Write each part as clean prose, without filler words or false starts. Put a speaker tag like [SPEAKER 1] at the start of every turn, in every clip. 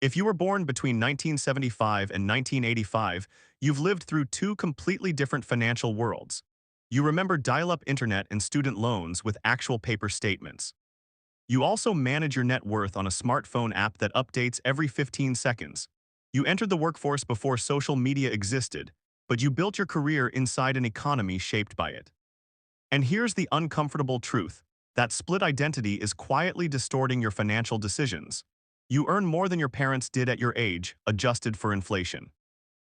[SPEAKER 1] If you were born between 1975 and 1985, you've lived through two completely different financial worlds. You remember dial-up internet and student loans with actual paper statements. You also manage your net worth on a smartphone app that updates every 15 seconds. You entered the workforce before social media existed, but you built your career inside an economy shaped by it. And here's the uncomfortable truth. That split identity is quietly distorting your financial decisions. You earn more than your parents did at your age, adjusted for inflation.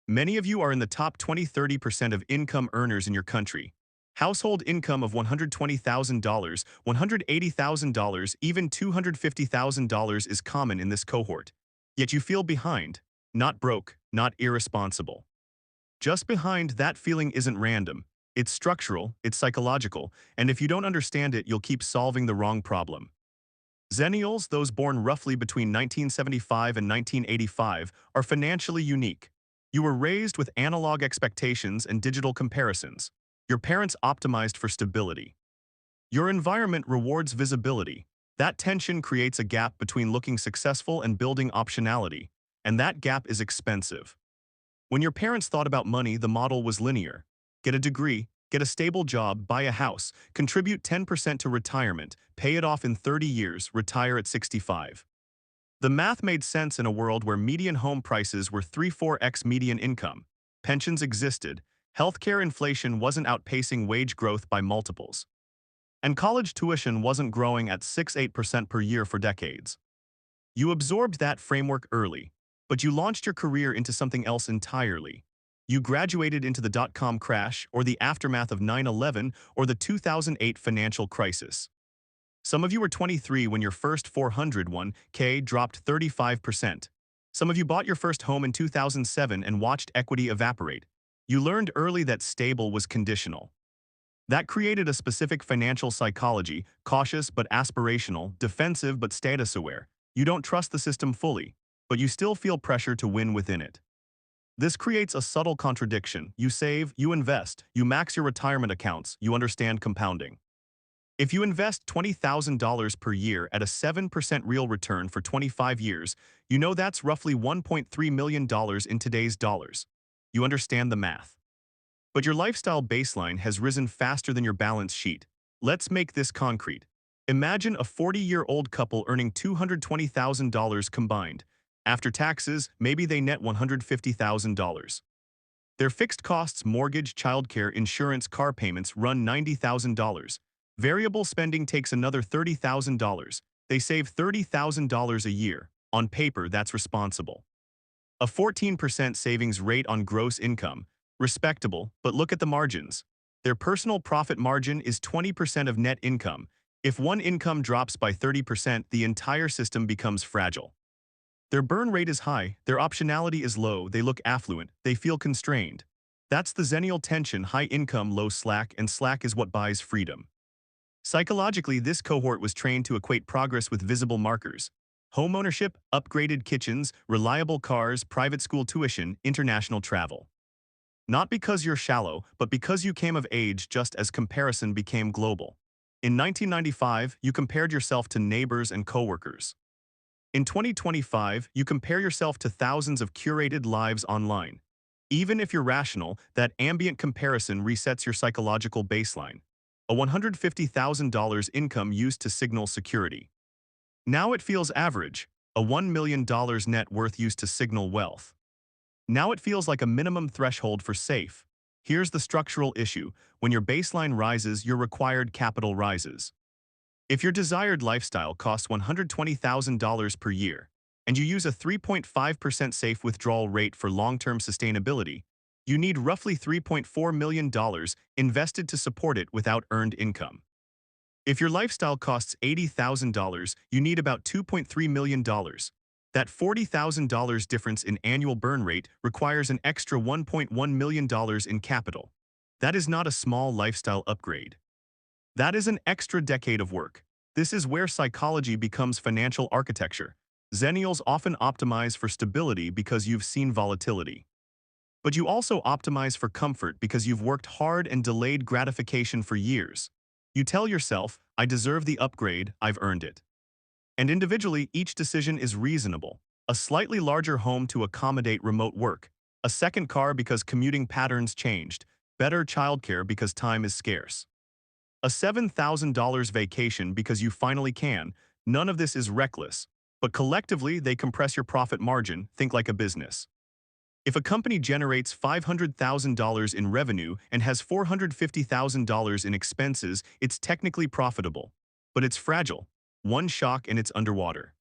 [SPEAKER 1] Many of you are in the top 20–30% of income earners in your country. Household income of $120,000, $180,000, even $250,000 is common in this cohort. Yet you feel behind, not broke, not irresponsible. Just behind, that feeling isn't random. It's structural, it's psychological, and if you don't understand it, you'll keep solving the wrong problem. Xennials, those born roughly between 1975 and 1985, are financially unique. You were raised with analog expectations and digital comparisons. Your parents optimized for stability. Your environment rewards visibility. That tension creates a gap between looking successful and building optionality, and that gap is expensive. When your parents thought about money, the model was linear. Get a degree, get a stable job, buy a house, contribute 10% to retirement, pay it off in 30 years, retire at 65. The math made sense in a world where median home prices were 3–4x median income, pensions existed, healthcare inflation wasn't outpacing wage growth by multiples, and college tuition wasn't growing at 6–8% per year for decades. You absorbed that framework early, but you launched your career into something else entirely. You graduated into the dot-com crash, or the aftermath of 9/11, or the 2008 financial crisis. Some of you were 23 when your first 401k dropped 35%. Some of you bought your first home in 2007 and watched equity evaporate. You learned early that stable was conditional. That created a specific financial psychology, cautious but aspirational, defensive but status-aware. You don't trust the system fully, but you still feel pressure to win within it. This creates a subtle contradiction. You save, you invest, you max your retirement accounts, you understand compounding. If you invest $20,000 per year at a 7% real return for 25 years, you know that's roughly $1.3 million in today's dollars. You understand the math. But your lifestyle baseline has risen faster than your balance sheet. Let's make this concrete. Imagine a 40-year-old couple earning $220,000 combined. After taxes, maybe they net $150,000. Their fixed costs, mortgage, childcare, insurance, car payments, run $90,000. Variable spending takes another $30,000. They save $30,000 a year. On paper, that's responsible. A 14% savings rate on gross income. Respectable, but look at the margins. Their personal profit margin is 20% of net income. If one income drops by 30%, the entire system becomes fragile. Their burn rate is high, their optionality is low, they look affluent, they feel constrained. That's the Xennial tension: high income, low slack, and slack is what buys freedom. Psychologically, this cohort was trained to equate progress with visible markers. Homeownership, upgraded kitchens, reliable cars, private school tuition, international travel. Not because you're shallow, but because you came of age just as comparison became global. In 1995, you compared yourself to neighbors and coworkers. In 2025, you compare yourself to thousands of curated lives online. Even if you're rational, that ambient comparison resets your psychological baseline. A $150,000 income used to signal security. Now it feels average. A $1 million net worth used to signal wealth. Now it feels like a minimum threshold for safe. Here's the structural issue: when your baseline rises, your required capital rises. If your desired lifestyle costs $120,000 per year, and you use a 3.5% safe withdrawal rate for long-term sustainability, you need roughly $3.4 million invested to support it without earned income. If your lifestyle costs $80,000, you need about $2.3 million. That $40,000 difference in annual burn rate requires an extra $1.1 million in capital. That is not a small lifestyle upgrade. That is an extra decade of work. This is where psychology becomes financial architecture. Xennials often optimize for stability because you've seen volatility. But you also optimize for comfort because you've worked hard and delayed gratification for years. You tell yourself, I deserve the upgrade, I've earned it. And individually, each decision is reasonable. a slightly larger home to accommodate remote work, a second car because commuting patterns changed, better childcare because time is scarce. A $7,000 vacation because you finally can. None of this is reckless, but collectively they compress your profit margin. Think like a business. If a company generates $500,000 in revenue and has $450,000 in expenses, it's technically profitable. But it's fragile. One shock and it's underwater.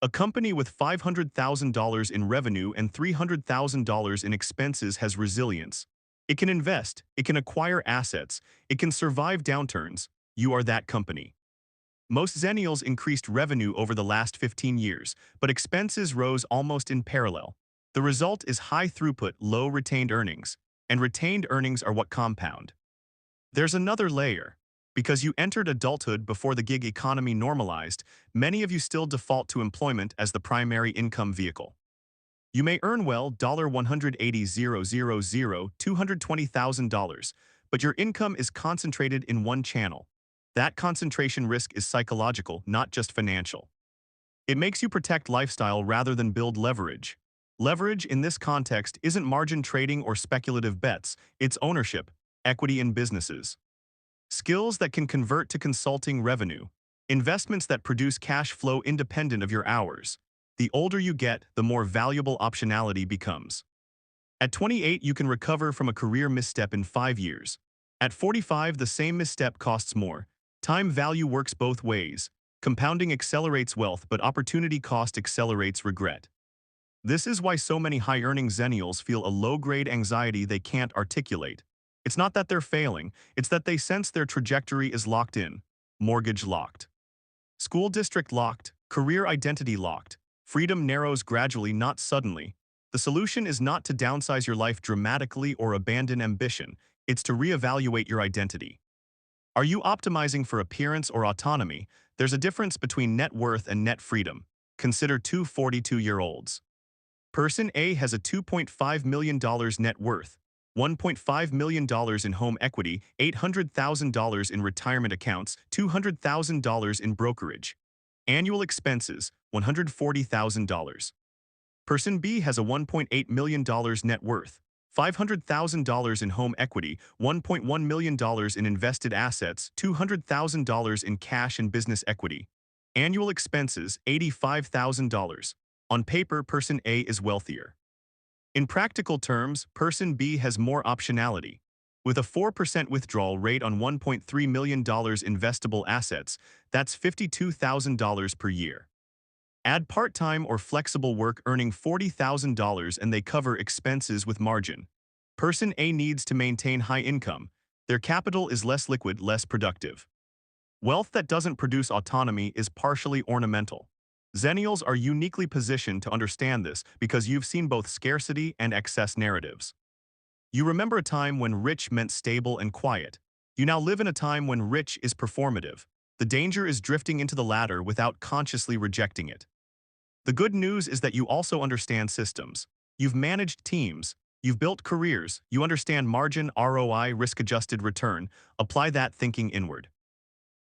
[SPEAKER 1] A company with $500,000 in revenue and $300,000 in expenses has resilience. It can invest, it can acquire assets, it can survive downturns. You are that company. Most Xennials increased revenue over the last 15 years, but expenses rose almost in parallel. The result is high throughput, low retained earnings, and retained earnings are what compound. There's another layer. Because you entered adulthood before the gig economy normalized, many of you still default to employment as the primary income vehicle. You may earn well $180,000, $220,000, but your income is concentrated in one channel. That concentration risk is psychological, not just financial. It makes you protect lifestyle rather than build leverage. Leverage in this context isn't margin trading or speculative bets, it's ownership, equity in businesses. Skills that can convert to consulting revenue. Investments that produce cash flow independent of your hours. The older you get, the more valuable optionality becomes. At 28, you can recover from a career misstep in 5 years. At 45, the same misstep costs more. Time value works both ways. Compounding accelerates wealth, but opportunity cost accelerates regret. This is why so many high-earning Xennials feel a low-grade anxiety they can't articulate. It's not that they're failing, it's that they sense their trajectory is locked in. Mortgage locked. School district locked. Career identity locked. Freedom narrows gradually, not suddenly. The solution is not to downsize your life dramatically or abandon ambition. It's to reevaluate your identity. Are you optimizing for appearance or autonomy? There's a difference between net worth and net freedom. Consider two 42-year-olds. Person A has a $2.5 million net worth, $1.5 million in home equity, $800,000 in retirement accounts, $200,000 in brokerage. Annual expenses, $140,000. Person B has a $1.8 million net worth, $500,000 in home equity, $1.1 million in invested assets, $200,000 in cash and business equity. Annual expenses, $85,000. On paper, person A is wealthier. In practical terms, person B has more optionality. With a 4% withdrawal rate on $1.3 million investable assets, that's $52,000 per year. Add part-time or flexible work earning $40,000 and they cover expenses with margin. Person A needs to maintain high income. Their capital is less liquid, less productive. Wealth that doesn't produce autonomy is partially ornamental. Xennials are uniquely positioned to understand this because you've seen both scarcity and excess narratives. You remember a time when rich meant stable and quiet. You now live in a time when rich is performative. The danger is drifting into the latter without consciously rejecting it. The good news is that you also understand systems. You've managed teams. You've built careers. You understand margin, ROI, risk-adjusted return. Apply that thinking inward.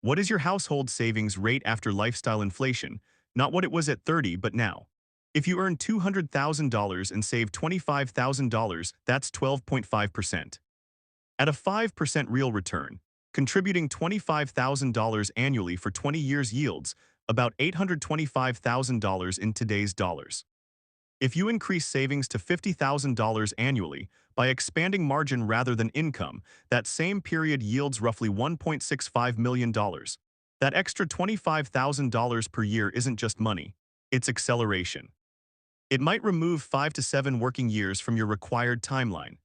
[SPEAKER 1] What is your household savings rate after lifestyle inflation? Not what it was at 30, but now. If you earn $200,000 and save $25,000, that's 12.5%. At a 5% real return, contributing $25,000 annually for 20 years yields about $825,000 in today's dollars. If you increase savings to $50,000 annually by expanding margin rather than income, that same period yields roughly $1.65 million. That extra $25,000 per year isn't just money, it's acceleration. It might remove 5 to 7 working years from your required timeline.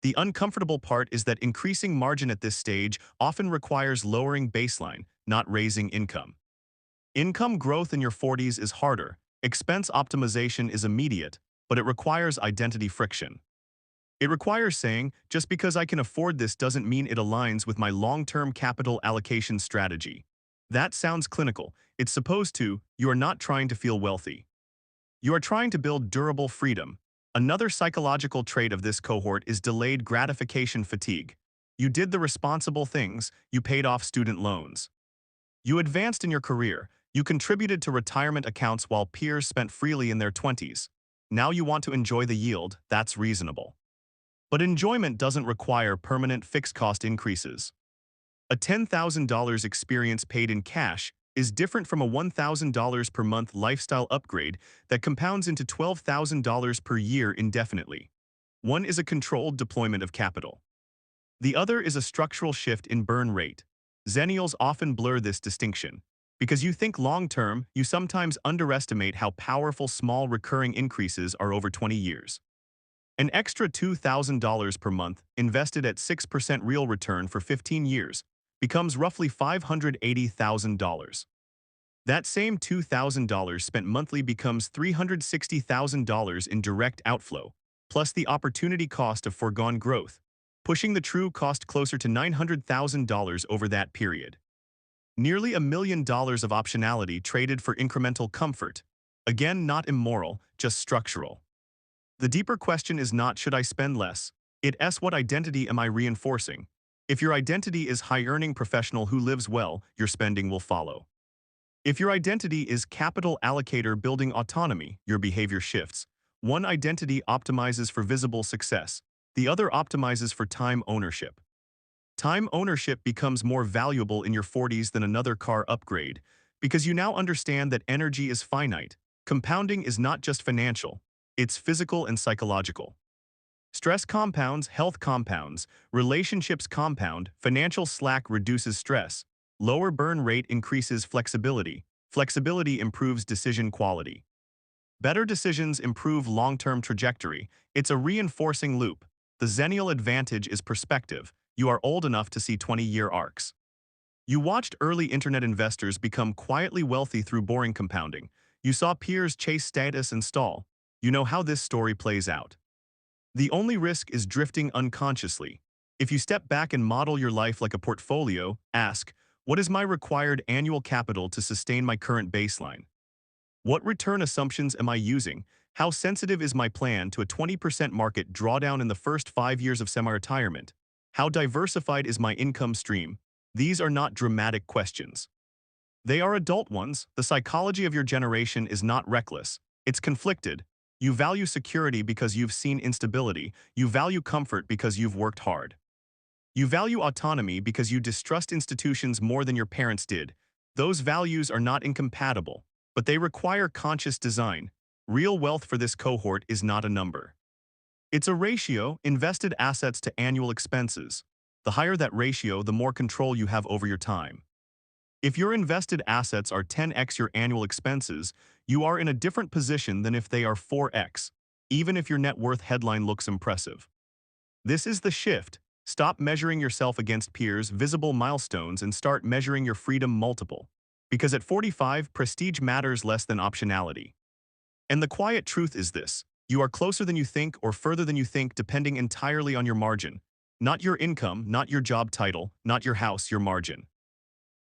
[SPEAKER 1] The uncomfortable part is that increasing margin at this stage often requires lowering baseline, not raising income. Income growth in your 40s is harder. Expense optimization is immediate, but it requires identity friction. It requires saying, just because I can afford this doesn't mean it aligns with my long-term capital allocation strategy. That sounds clinical. It's supposed to. You are not trying to feel wealthy. You are trying to build durable freedom. Another psychological trait of this cohort is delayed gratification fatigue. You did the responsible things. You paid off student loans. You advanced in your career. You contributed to retirement accounts while peers spent freely in their 20s. Now you want to enjoy the yield, that's reasonable. But enjoyment doesn't require permanent fixed cost increases. A $10,000 experience paid in cash is different from a $1,000 per month lifestyle upgrade that compounds into $12,000 per year indefinitely. One is a controlled deployment of capital. The other is a structural shift in burn rate. Xennials often blur this distinction. Because you think long-term, you sometimes underestimate how powerful small recurring increases are over 20 years. An extra $2,000 per month, invested at 6% real return for 15 years, becomes roughly $580,000. That same $2,000 spent monthly becomes $360,000 in direct outflow, plus the opportunity cost of foregone growth, pushing the true cost closer to $900,000 over that period. Nearly $1 million of optionality traded for incremental comfort. Again, not immoral, just structural. The deeper question is not should I spend less, it's what identity am I reinforcing? If your identity is high-earning professional who lives well, your spending will follow. If your identity is capital allocator building autonomy, your behavior shifts. One identity optimizes for visible success, the other optimizes for time ownership. Time ownership becomes more valuable in your 40s than another car upgrade because you now understand that energy is finite. Compounding is not just financial, it's physical and psychological. Stress compounds, health compounds, relationships compound, financial slack reduces stress, lower burn rate increases flexibility, flexibility improves decision quality. Better decisions improve long-term trajectory. It's a reinforcing loop. The Xennial advantage is perspective. You are old enough to see 20-year arcs. You watched early internet investors become quietly wealthy through boring compounding. You saw peers chase status and stall. You know how this story plays out. The only risk is drifting unconsciously. If you step back and model your life like a portfolio, ask, what is my required annual capital to sustain my current baseline? What return assumptions am I using? How sensitive is my plan to a 20% market drawdown in the first 5 years of semi-retirement? How diversified is my income stream? These are not dramatic questions. They are adult ones. The psychology of your generation is not reckless. It's conflicted. You value security because you've seen instability. You value comfort because you've worked hard. You value autonomy because you distrust institutions more than your parents did. Those values are not incompatible, but they require conscious design. Real wealth for this cohort is not a number. It's a ratio, invested assets to annual expenses. The higher that ratio, the more control you have over your time. If your invested assets are 10x your annual expenses, you are in a different position than if they are 4x, even if your net worth headline looks impressive. This is the shift. Stop measuring yourself against peers' visible milestones and start measuring your freedom multiple. Because at 45, prestige matters less than optionality. And the quiet truth is this: you are closer than you think or further than you think depending entirely on your margin. Not your income, not your job title, not your house, your margin.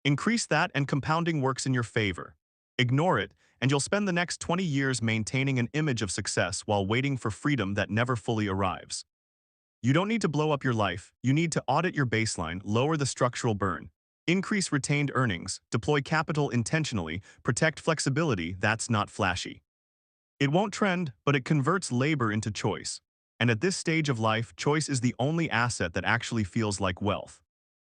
[SPEAKER 1] Increase that and compounding works in your favor. Ignore it, and you'll spend the next 20 years maintaining an image of success while waiting for freedom that never fully arrives. You don't need to blow up your life, you need to audit your baseline, lower the structural burn, increase retained earnings, deploy capital intentionally, protect flexibility. That's not flashy. It won't trend, but it converts labor into choice. And at this stage of life, choice is the only asset that actually feels like wealth.